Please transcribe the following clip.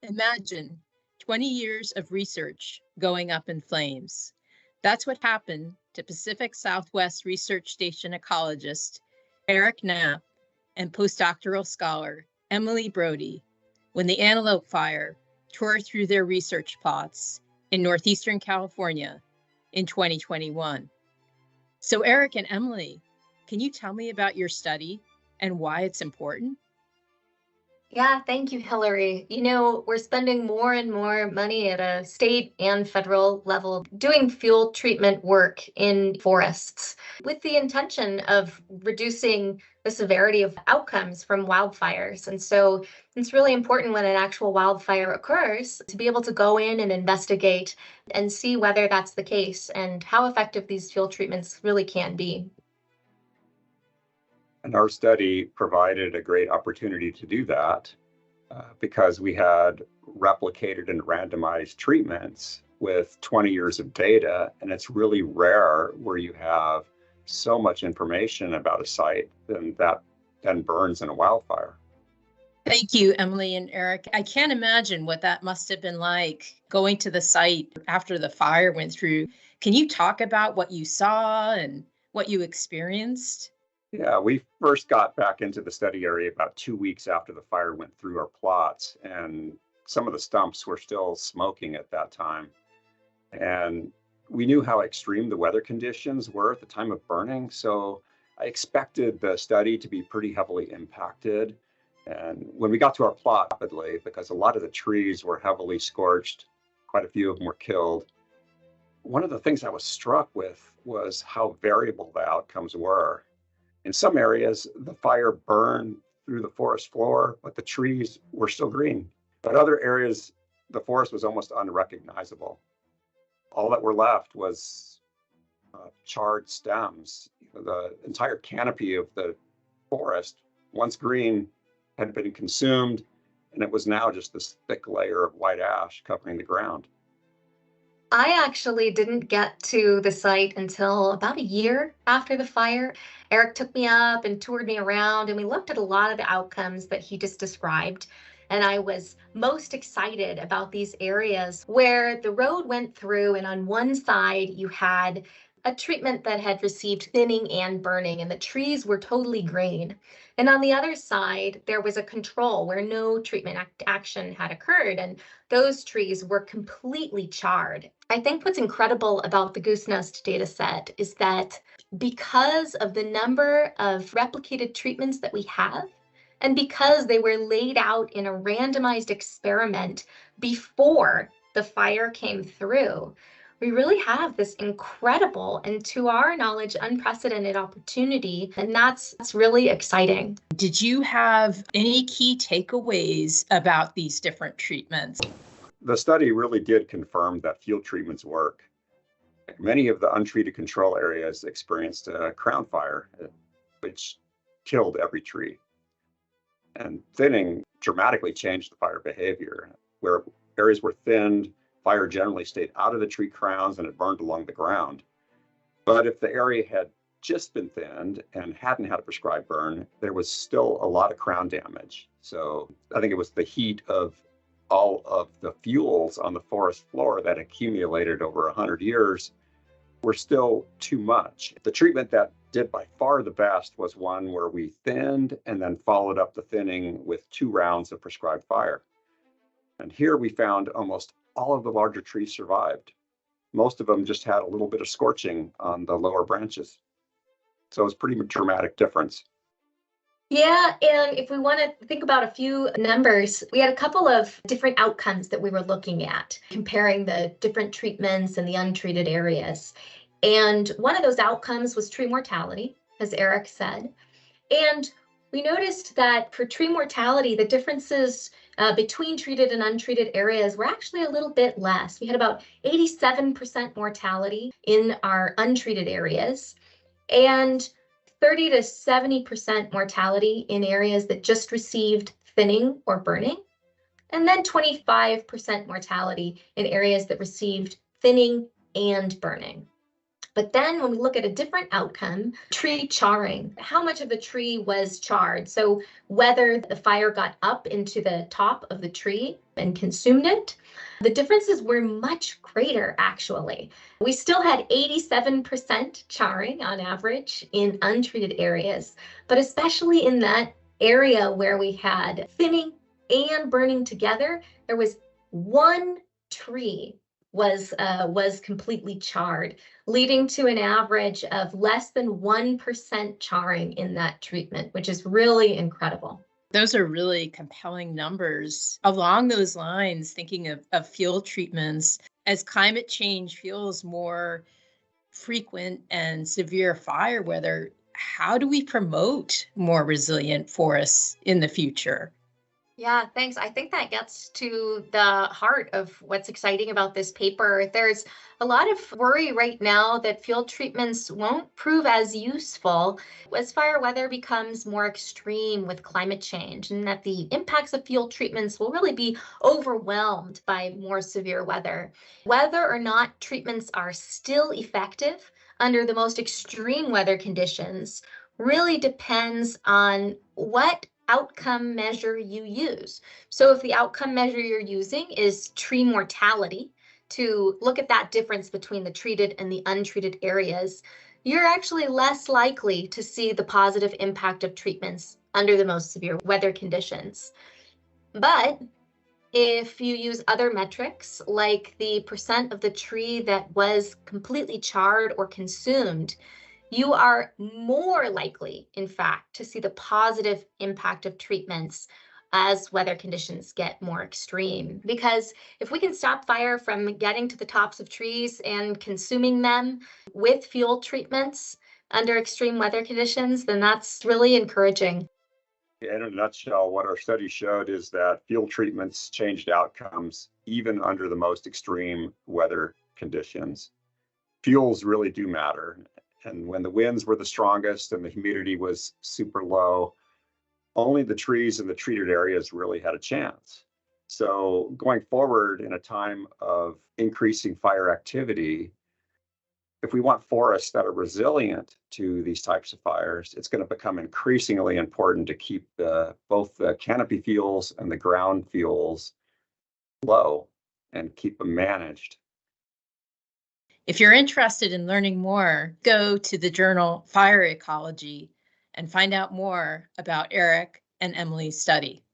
Imagine 20 years of research going up in flames. That's what happened to Pacific Southwest Research Station ecologist Eric Knapp and postdoctoral scholar Emily Brody when the Antelope Fire tore through their research plots in northeastern California in 2021. So Eric and Emily, can you tell me about your study and why it's important? Yeah, thank you, Hillary. We're spending more and more money at a state and federal level doing fuel treatment work in forests with the intention of reducing the severity of outcomes from wildfires. And so it's really important when an actual wildfire occurs to be able to go in and investigate and see whether that's the case and how effective these fuel treatments really can be. And our study provided a great opportunity to do that because we had replicated and randomized treatments with 20 years of data. And it's really rare where you have so much information about a site that then burns in a wildfire. Thank you, Emily and Eric. I can't imagine what that must have been like going to the site after the fire went through. Can you talk about what you saw and what you experienced? Yeah, we first got back into the study area about 2 weeks after the fire went through our plots, and some of the stumps were still smoking at that time. And we knew how extreme the weather conditions were at the time of burning, so I expected the study to be pretty heavily impacted. And when we got to our plot, rapidly, because a lot of the trees were heavily scorched, quite a few of them were killed. One of the things I was struck with was how variable the outcomes were. In some areas, the fire burned through the forest floor, but the trees were still green. But other areas, the forest was almost unrecognizable. All that were left was charred stems. The entire canopy of the forest, once green, had been consumed, and it was now just this thick layer of white ash covering the ground. I actually didn't get to the site until about a year after the fire. Eric took me up and toured me around, and we looked at a lot of the outcomes that he just described. And I was most excited about these areas where the road went through, and on one side you had a treatment that had received thinning and burning, and the trees were totally green. And on the other side, there was a control where no treatment action had occurred, and those trees were completely charred. I think what's incredible about the Goosenest data set is that because of the number of replicated treatments that we have, and because they were laid out in a randomized experiment before the fire came through, we really have this incredible and, to our knowledge, unprecedented opportunity, and that's really exciting. Did you have any key takeaways about these different treatments? The study really did confirm that field treatments work. Many of the untreated control areas experienced a crown fire, which killed every tree. And thinning dramatically changed the fire behavior. Where areas were thinned, fire generally stayed out of the tree crowns and it burned along the ground. But if the area had just been thinned and hadn't had a prescribed burn, there was still a lot of crown damage. So I think it was the heat of all of the fuels on the forest floor that accumulated over 100 years were still too much. The treatment that did by far the best was one where we thinned and then followed up the thinning with 2 rounds of prescribed fire. And here we found almost all of the larger trees survived. Most of them just had a little bit of scorching on the lower branches. So it was a pretty dramatic difference. Yeah, and if we want to think about a few numbers, we had a couple of different outcomes that we were looking at, comparing the different treatments and the untreated areas. And one of those outcomes was tree mortality, as Eric said. And we noticed that for tree mortality, the differences between treated and untreated areas were actually a little bit less. We had about 87% mortality in our untreated areas, and 30 to 70% mortality in areas that just received thinning or burning, and then 25% mortality in areas that received thinning and burning. But then when we look at a different outcome, tree charring, how much of the tree was charred? So whether the fire got up into the top of the tree and consumed it, the differences were much greater, actually. We still had 87% charring on average in untreated areas, but especially in that area where we had thinning and burning together, there was one tree was completely charred, leading to an average of less than 1% charring in that treatment, which is really incredible. Those are really compelling numbers. Along those lines, thinking of field treatments, as climate change feels more frequent and severe fire weather, how do we promote more resilient forests in the future? Yeah, thanks. I think that gets to the heart of what's exciting about this paper. There's a lot of worry right now that field treatments won't prove as useful as fire weather becomes more extreme with climate change, and that the impacts of field treatments will really be overwhelmed by more severe weather. Whether or not treatments are still effective under the most extreme weather conditions really depends on what outcome measure you use. So if the outcome measure you're using is tree mortality, to look at that difference between the treated and the untreated areas, you're actually less likely to see the positive impact of treatments under the most severe weather conditions. But if you use other metrics, like the percent of the tree that was completely charred or consumed, you are more likely, in fact, to see the positive impact of treatments as weather conditions get more extreme. Because if we can stop fire from getting to the tops of trees and consuming them with fuel treatments under extreme weather conditions, then that's really encouraging. In a nutshell, what our study showed is that field treatments changed outcomes even under the most extreme weather conditions. Fuels really do matter. And when the winds were the strongest and the humidity was super low, only the trees in the treated areas really had a chance. So going forward in a time of increasing fire activity, if we want forests that are resilient to these types of fires, it's going to become increasingly important to keep both the canopy fuels and the ground fuels low and keep them managed. If you're interested in learning more, go to the journal Fire Ecology and find out more about Eric and Emily's study.